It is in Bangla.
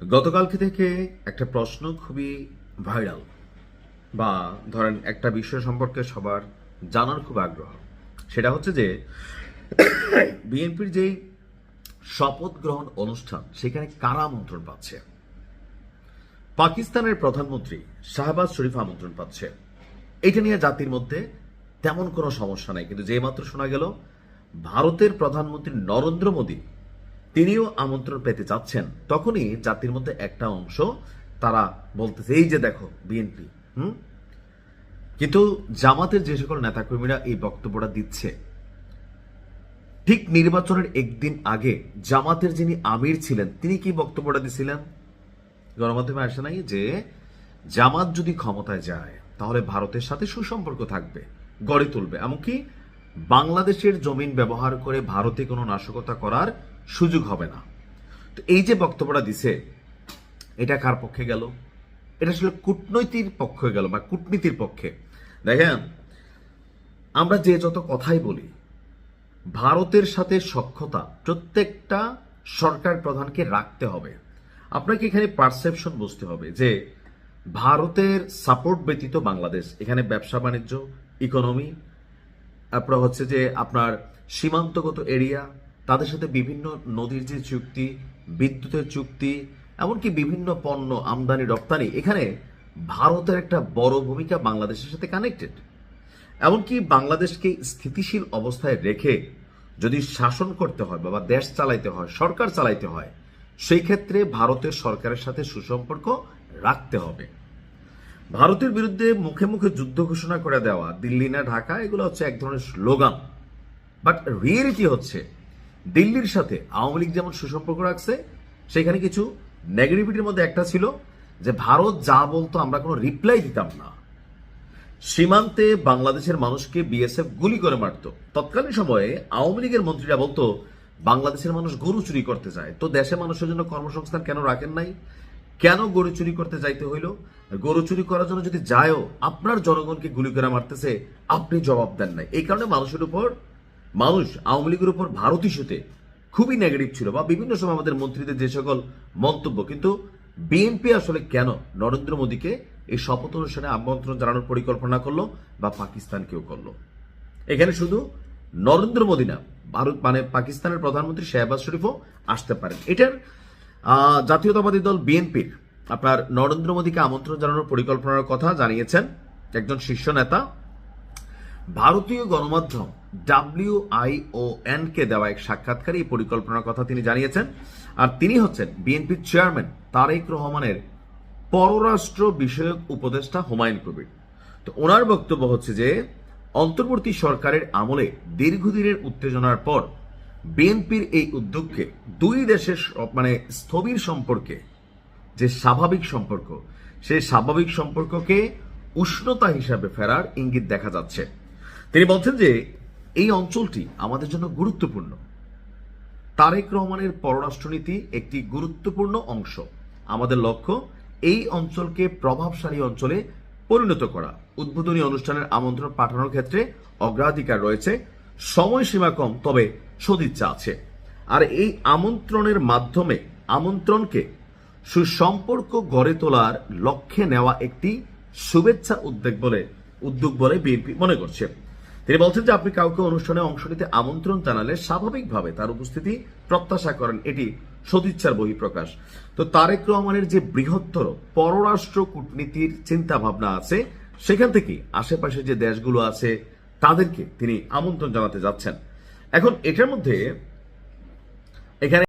গতকালকে থেকে একটা প্রশ্ন খুবই ভাইরাল, বা ধরেন একটা বিষয় সম্পর্কে সবার জানার খুব আগ্রহ। সেটা হচ্ছে যে বিএনপির যেই শপথ গ্রহণ অনুষ্ঠান, সেখানে কারা আমন্ত্রণ পাচ্ছে? পাকিস্তানের প্রধানমন্ত্রী শাহবাজ শরীফ আমন্ত্রণ পাচ্ছে। এটা নিয়ে জাতির মধ্যে তেমন কোনো সমস্যা নাই, কিন্তু যে মাত্র শোনা গেল ভারতের প্রধানমন্ত্রী নরেন্দ্র মোদী তিনিও আমন্ত্রণ পেতে যাচ্ছেন, তখনই জাতির মধ্যে একটা অংশ তারা বলতেছে এই যে দেখো বিএনপি। কিন্তু জামাতের যে সকল নেতাকর্মীরা এই বক্তব্যটা দিচ্ছে, ঠিক নির্বাচনের একদিন আগে জামাতের যিনি আমির ছিলেন তিনি কি বক্তব্যটা দিছিলেন? গণমাধ্যমে আসে নাই যে জামাত যদি ক্ষমতায় যায় তাহলে ভারতের সাথে সুসম্পর্ক থাকবে, গড়ে তুলবে, এমনকি বাংলাদেশের জমিন ব্যবহার করে ভারতে কোনো নাশকতা করার সুযোগ হবে না। তো এই যে বক্তব্যটা দিছে, এটা কার পক্ষে গেল? এটা আসলে কূটনৈতিক পক্ষে গেল বা কূটনীতির পক্ষে। দেখেন, আমরা যে যত কথাই বলি, ভারতের সাথে সখ্যতা প্রত্যেকটা সরকার প্রধানকে রাখতে হবে। আপনাকে এখানে পারসেপশন বুঝতে হবে যে ভারতের সাপোর্ট ব্যতীত বাংলাদেশ এখানে ব্যবসা বাণিজ্য, ইকোনমি, আপনার হচ্ছে যে আপনার সীমান্তগত এরিয়া, তাদের সাথে বিভিন্ন নদীর যে চুক্তি, বিদ্যুতের চুক্তি, এমনকি বিভিন্ন পণ্য আমদানি রপ্তানি, এখানে ভারতের একটা বড় ভূমিকা বাংলাদেশের সাথে কানেক্টেড। এমনকি বাংলাদেশকে স্থিতিশীল অবস্থায় রেখে যদি শাসন করতে হয় বা দেশ চালাইতে হয়, সরকার চালাইতে হয়, সেই ক্ষেত্রে ভারতের সরকারের সাথে সুসম্পর্ক রাখতে হবে। ভারতের বিরুদ্ধে মুখে মুখে যুদ্ধ ঘোষণা করে দেওয়া, দিল্লি না ঢাকা, এগুলো হচ্ছে এক ধরনের স্লোগান। বাট রিয়েলিটি হচ্ছে দিল্লির সাথে আওয়ামী লীগ যেমন সুসম্পর্ক রাখছে, সেখানে কিছু নেগেটিভিটির মধ্যে একটা ছিল যে ভারত যা বলতো আমরা কোনো রিপ্লাই দিতাম না। সীমান্তে বাংলাদেশের মানুষকে বিএসএফ গুলি করে মারত। তৎকালীন সময়ে আওয়ামী লীগের মন্ত্রীরা বলতো বাংলাদেশের মানুষ গরু চুরি করতে যায়, তো দেশে মানুষের জন্য কর্মসংস্থান কেন রাখেন নাই? কেন গরু চুরি করতে যাইতে হইল? গরু চুরি করার জন্য যদি যায়ও, আপনার জনগণকে গুলি করে মারতেছে, আপনি জবাব দেন নাই। এই কারণে মানুষ আওয়ামী লীগের উপর ভারত ইস্যুতে খুবই নেগেটিভ ছিল, বা বিভিন্ন সময় আমাদের মন্ত্রীদের যে সকল মন্তব্য। কিন্তু বিএনপি আসলে কেন নরেন্দ্র মোদীকে এই শপথ অনুষ্ঠানে আমন্ত্রণ জানানোর পরিকল্পনা করলো, বা পাকিস্তানকেও করলো? এখানে শুধু নরেন্দ্র মোদী না, ভারত মানে পাকিস্তানের প্রধানমন্ত্রী শাহবাজ শরীফও আসতে পারেন। এটার জাতীয়তাবাদী দল বিএনপির আপনার নরেন্দ্র মোদীকে আমন্ত্রণ জানানোর পরিকল্পনার কথা জানিয়েছেন একজন শীর্ষ নেতা। ভারতীয় গণমাধ্যম WION কে দেওয়া এক সাক্ষাৎকারে এই পরিকল্পনার কথা তিনি জানিয়েছেন। আর তিনি হচ্ছেন বিএনপির চেয়ারম্যান তারেক রহমানের পররাষ্ট্র বিষয়ক উপদেষ্টা হুমায়ুন কবির। তো ওনার বক্তব্য হচ্ছে যে অন্তর্বর্তী সরকারের আমলে দীর্ঘদিনের উত্তেজনার পর বিএনপির এই উদ্যোগকে দুই দেশের মানে স্থবির সম্পর্কে যে স্বাভাবিক সম্পর্ক, সেই স্বাভাবিক সম্পর্ককে উষ্ণতা হিসাবে ফেরার ইঙ্গিত দেখা যাচ্ছে। তিনি বলছেন যে এই অঞ্চলটি আমাদের জন্য গুরুত্বপূর্ণ। তারেক রহমানের পররাষ্ট্রনীতি একটি গুরুত্বপূর্ণ অংশ। আমাদের লক্ষ্য এই অঞ্চলকে প্রভাবশালী অঞ্চলে পরিণত করা। উদ্বোধনী অনুষ্ঠানের আমন্ত্রণ পাঠানোর ক্ষেত্রে অগ্রাধিকার রয়েছে। সময়সীমা কম, তবে সদিচ্ছা আছে। আর এই আমন্ত্রণের মাধ্যমে আমন্ত্রণকে সুসম্পর্ক গড়ে তোলার লক্ষ্যে নেওয়া একটি শুভেচ্ছা উদ্যোগ বলে বিএনপি মনে করছে। তিনি বলছেন যে আপনি কাউকে অনুষ্ঠানে অংশ নিতে আমন্ত্রণ জানালে স্বাভাবিকভাবে তার উপস্থিতি প্রত্যাশা করেন, এটি সদিচ্ছার বহিঃপ্রকাশ। তো তারেক রহমানের যে বৃহত্তর পররাষ্ট্র কূটনীতির চিন্তা ভাবনা আছে, সেখান থেকে আশেপাশে যে দেশগুলো আছে তাদেরকে তিনি আমন্ত্রণ জানাতে যাচ্ছেন। এখন এটার মধ্যে এখানে